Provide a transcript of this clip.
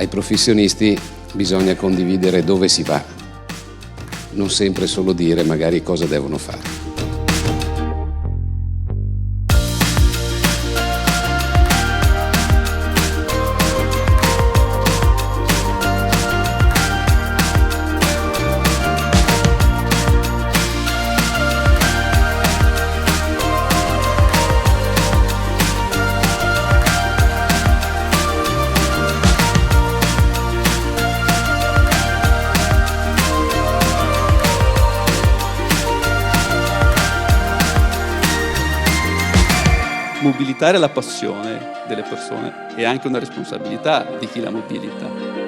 ai professionisti bisogna condividere dove si va, non sempre solo dire magari cosa devono fare. Mobilitare la passione delle persone è anche una responsabilità di chi la mobilita.